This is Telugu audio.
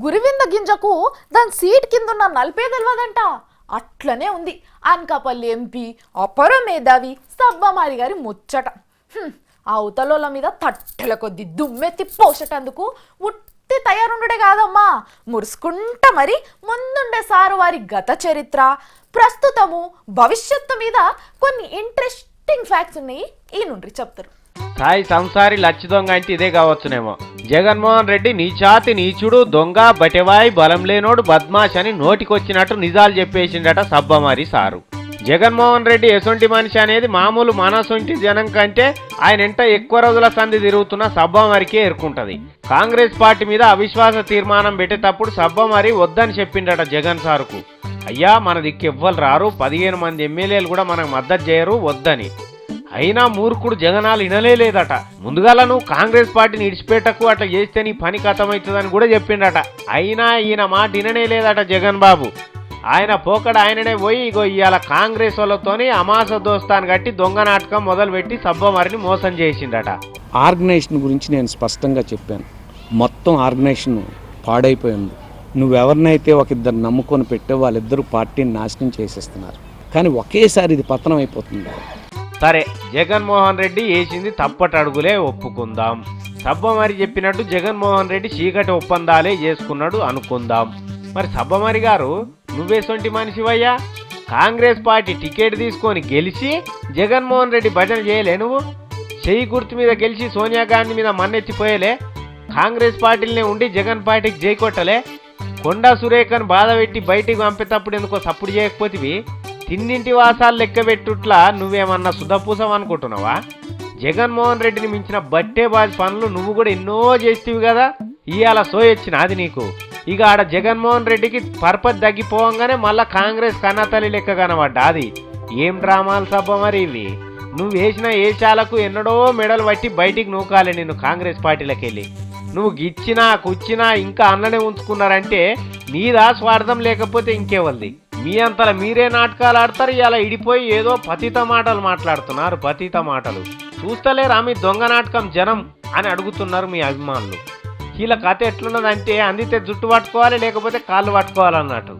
గురివింద గింజకు దాని సీట్ కింద ఉన్న నలిపే తెలియదంట. అట్లనే ఉంది అనకాపల్లి ఎంపీ అపర మేధావి సబ్బమారి గారి ముచ్చట. అవతలోళ్ళ మీద తట్టెల కొద్ది దుమ్మెత్తి పోసేటందుకు ఉట్టి తయారుండే కాదమ్మా, మురుసుకుంట మరి ముందుండే సారు వారి గత చరిత్ర, ప్రస్తుతము, భవిష్యత్తు మీద కొన్ని ఇంట్రెస్టింగ్ ఫ్యాక్ట్స్ ఉన్నాయి. ఈ నుండి చెప్తారు. సాయి సంసారి లచ్చి దొంగ అంటే ఇదే కావచ్చునేమో. జగన్మోహన్ రెడ్డి నీచాతి నీచుడు, దొంగ, బటెవాయి, బలం లేనోడు, బద్మాష్ అని నోటికొచ్చినట్టు నిజాలు చెప్పేసిండట సబ్బమారి సారు. జగన్మోహన్ రెడ్డి ఎసొంటి మనిషి అనేది మామూలు మనసొంటి జనం కంటే ఆయన ఎంట ఎక్కువ రోజుల సంధి తిరుగుతున్న సబ్బమారికే ఎరుకుంటది. కాంగ్రెస్ పార్టీ మీద అవిశ్వాస తీర్మానం పెట్టేటప్పుడు సబ్బమారి వద్దని చెప్పిండట జగన్ సారుకు. అయ్యా మన దిక్కు ఎవ్వరు రారు, 15 మంది ఎమ్మెల్యేలు కూడా మనకు మద్దతు చేయరు, వద్దని. అయినా మూర్ఖుడు జగనాలు వినలేదట. ముందుగాల నువ్వు కాంగ్రెస్ పార్టీని ఇడిచిపెట్టకు, అట్లా చేస్తే నీ పని కథమవుతుందని కూడా చెప్పిండట. అయినా ఈయన మాట వినలేదట జగన్ బాబు. ఆయన పోకడ ఆయననే పోయి ఇగో ఇవాళ కాంగ్రెస్ వాళ్ళతోని అమాస దోస్తాను కట్టి దొంగ నాటకం మొదలుపెట్టి సబ్బమారిని మోసం చేసిండట. ఆర్గనైజేషన్ గురించి నేను స్పష్టంగా చెప్పాను. మొత్తం ఆర్గనైజేషన్ పాడైపోయింది. నువ్వెవరినైతే ఒక ఇద్దరు నమ్ముకొని పెట్టే వాళ్ళిద్దరూ పార్టీని నాశనం చేసేస్తున్నారు. కానీ ఒకేసారి ఇది పతనం అయిపోతుంది. సరే, జగన్మోహన్ రెడ్డి వేసింది తప్పటి అడుగులే ఒప్పుకుందాం. సబ్బమారి చెప్పినట్టు జగన్మోహన్ రెడ్డి చీకటి ఒప్పందాలే చేసుకున్నాడు అనుకుందాం. మరి సబ్బమారి గారు నువ్వేసొంటి మనిషివయ్యా? కాంగ్రెస్ పార్టీ టికెట్ తీసుకొని గెలిచి జగన్మోహన్ రెడ్డి భజన చేయలే? నువ్వు చెయ్యి గుర్తు మీద గెలిచి సోనియా గాంధీ మీద మన్నెత్తిపోయలే? కాంగ్రెస్ పార్టీలనే ఉండి జగన్ పార్టీకి జై కొట్టలే? కొండా సురేఖను బాధ పెట్టి బయటికి పంపేటప్పుడు ఎందుకో సప్పుడు చేయకపోతివి? తిన్నింటి వాసాలు లెక్క పెట్టుట్లా నువ్వేమన్నా సుధపూసం అనుకుంటున్నావా? జగన్మోహన్ రెడ్డిని మించిన బట్టేబాజు పనులు నువ్వు కూడా ఎన్నో చేస్తేవి కదా. ఇవాళ సోయొచ్చిన అది నీకు. ఇక ఆడ జగన్మోహన్ రెడ్డికి పర్పస్ తగ్గిపోవంగానే మళ్ళా కాంగ్రెస్ కన్నతల్లి లెక్క కనబడ్డా. అది ఏం డ్రామాలు సబ్బ మరి ఇవి? నువ్వు వేసిన ఏ చాలకు ఎన్నడో మెడలు పట్టి బయటికి నూకాలి నిన్ను కాంగ్రెస్ పార్టీలకు వెళ్ళి. నువ్వు గిచ్చినా కూర్చినా ఇంకా అన్ననే ఉంచుకున్నారంటే నీదా స్వార్థం, లేకపోతే ఇంకేవల్ది? మీ అంతలా మీరే నాటకాలు ఆడతారు. ఇలా ఇడిపోయి ఏదో పతిత మాటలు మాట్లాడుతున్నారు. పతిత మాటలు చూస్తలేరా మీ దొంగ నాటకం జనం అని అడుగుతున్నారు మీ అభిమానులు. వీళ్ళ కథ ఎట్లున్నదంటే అందితే జుట్టు పట్టుకోవాలి, లేకపోతే కాళ్ళు పట్టుకోవాలన్నట్టు.